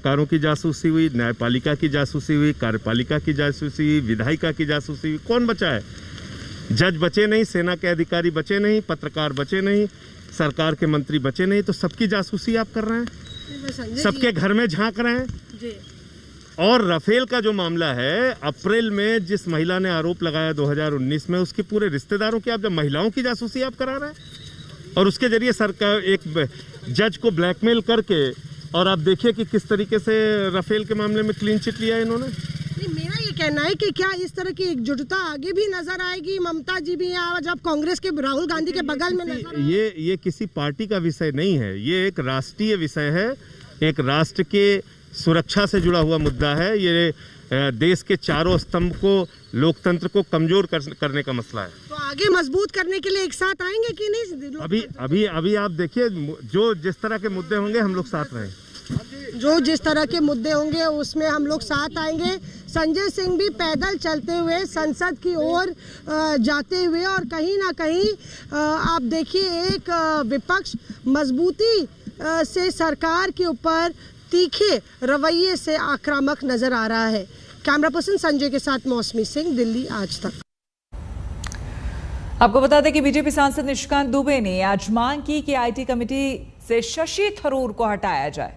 पत्रकारों की जासूसी हुई, न्यायपालिका की जासूसी हुई, कार्यपालिका की जासूसी हुई, विधायिका की जासूसी हुई। कौन बचा है? जज बचे नहीं, सेना के अधिकारी बचे नहीं, पत्रकार बचे नहीं, सरकार के मंत्री बचे नहीं। तो सबकी जासूसी आप कर रहे हैं, सबके घर में झांक रहे हैं जी। और राफेल का जो मामला है, अप्रैल में जिस महिला ने आरोप लगाया 2019 में, उसके पूरे रिश्तेदारों की आप जब महिलाओं की जासूसी आप करा रहे हैं और उसके जरिए सरकार एक जज को ब्लैकमेल करके, और आप देखिए कि किस तरीके से राफेल के मामले में क्लीन चिट लिया इन्होंने। मेरा ये कहना है कि क्या इस तरह की एकजुटता आगे भी नजर आएगी? ममता जी भी आज आप कांग्रेस के राहुल गांधी के बगल में नजर ये किसी पार्टी का विषय नहीं है, ये एक राष्ट्रीय विषय है, एक राष्ट्र के सुरक्षा से जुड़ा हुआ मुद्दा है। ये देश के चारों स्तंभ को, लोकतंत्र को कमजोर करने का मसला है। तो आगे मजबूत करने के लिए एक साथ आएंगे कि नहीं? अभी आप देखिए, जो जिस तरह के मुद्दे होंगे हम लोग साथ रहें। जो जिस तरह के मुद्दे होंगे उसमें हम लोग साथ आएंगे। संजय सिंह भी पैदल चलते हुए संसद की ओर जाते हुए, और कहीं ना कहीं आप देखिए एक विपक्ष मजबूती से सरकार के ऊपर तीखे रवैये से आक्रामक नजर आ रहा है। कैमरा पर्सन संजय के साथ मौसमी सिंह, दिल्ली आज तक। आपको बता दें कि बीजेपी सांसद निशिकांत दुबे ने आज मांग की कि आईटी कमेटी से शशि थरूर को हटाया जाए।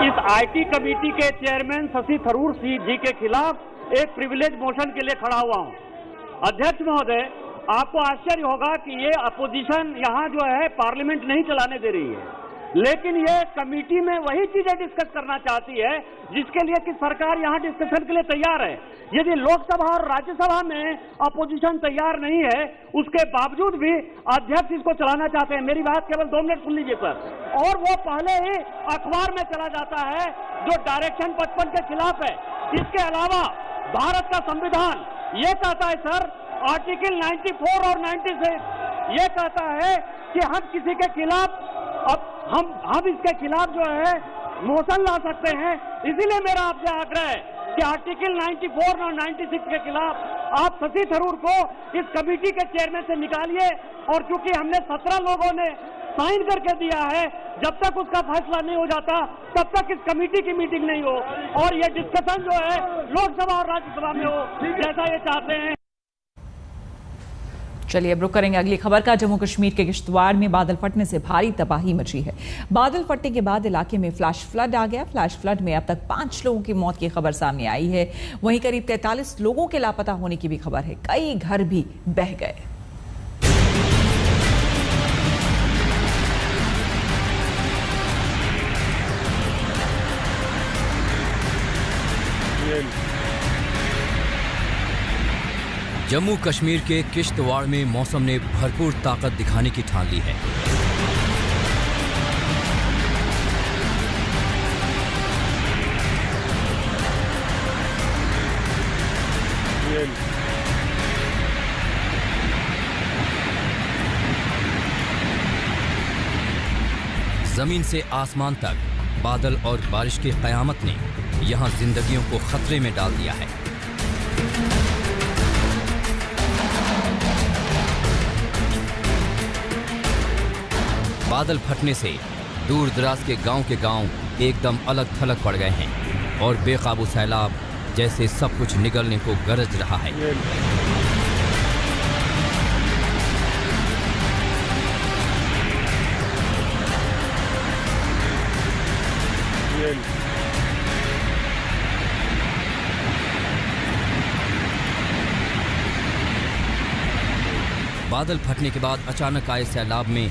इस आईटी कमेटी के चेयरमैन शशि थरूर जी के खिलाफ एक प्रिविलेज मोशन के लिए खड़ा हुआ हूं। अध्यक्ष महोदय, आपको आश्चर्य होगा कि ये अपोजिशन यहाँ जो है पार्लियामेंट नहीं चलाने दे रही है, लेकिन ये कमेटी में वही चीजें डिस्कस करना चाहती है जिसके लिए कि सरकार यहाँ डिस्कशन के लिए तैयार है। यदि लोकसभा और राज्यसभा में अपोजिशन तैयार नहीं है, उसके बावजूद भी अध्यक्ष इसको चलाना चाहते हैं। मेरी बात केवल 2 मिनट सुन लीजिए सर। और वो पहले ही अखबार में चला जाता है जो डायरेक्शन 55 के खिलाफ है। इसके अलावा भारत का संविधान ये कहता है सर, आर्टिकल 94 और 96 ये कहता है कि हम किसी के खिलाफ हम इसके खिलाफ जो है मोशन ला सकते हैं। इसीलिए मेरा आपसे आग्रह है कि आर्टिकल 94 और 96 के खिलाफ आप शशि थरूर को इस कमेटी के चेयरमैन से निकालिए। और क्योंकि हमने 17 लोगों ने साइन करके दिया है, जब तक उसका फैसला नहीं हो जाता तब तक इस कमेटी की मीटिंग नहीं हो और ये डिस्कशन जो है लोकसभा और राज्यसभा में हो, जैसा ये चाहते हैं। चलिए अब रुक करेंगे अगली खबर का। जम्मू कश्मीर के किश्तवाड़ में बादल फटने से भारी तबाही मची है। बादल फटने के बाद इलाके में फ्लैश फ्लड आ गया। फ्लैश फ्लड में अब तक 5 लोगों की मौत की खबर सामने आई है। वहीं करीब 43 लोगों के लापता होने की भी खबर है। कई घर भी बह गए। जम्मू कश्मीर के किश्तवाड़ में मौसम ने भरपूर ताकत दिखाने की ठान ली है। जमीन से आसमान तक बादल और बारिश की कयामत ने यहां जिंदगियों को खतरे में डाल दिया है। बादल फटने से दूर दराज के गांव एकदम अलग थलग पड़ गए हैं और बेकाबू सैलाब जैसे सब कुछ निगलने को गरज रहा है। बादल फटने के बाद अचानक आए सैलाब में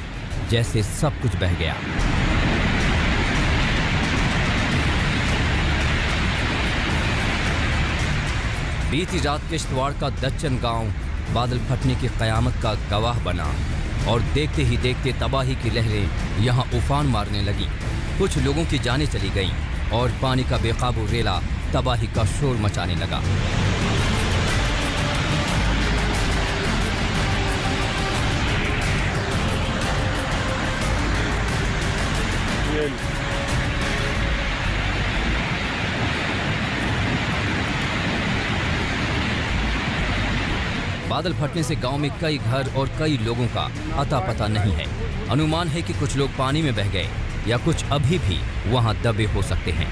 जैसे सब कुछ बह गया। बीती रात किश्तवाड़ का दच्चन गांव बादल फटने की कयामत का गवाह बना और देखते ही देखते तबाही की लहरें यहां उफान मारने लगी। कुछ लोगों की जानें चली गईं और पानी का बेकाबू रेला तबाही का शोर मचाने लगा। बादल फटने से गांव में कई घर और कई लोगों का अता पता नहीं है। अनुमान है कि कुछ लोग पानी में बह गए, या कुछ अभी भी वहां दबे हो सकते हैं।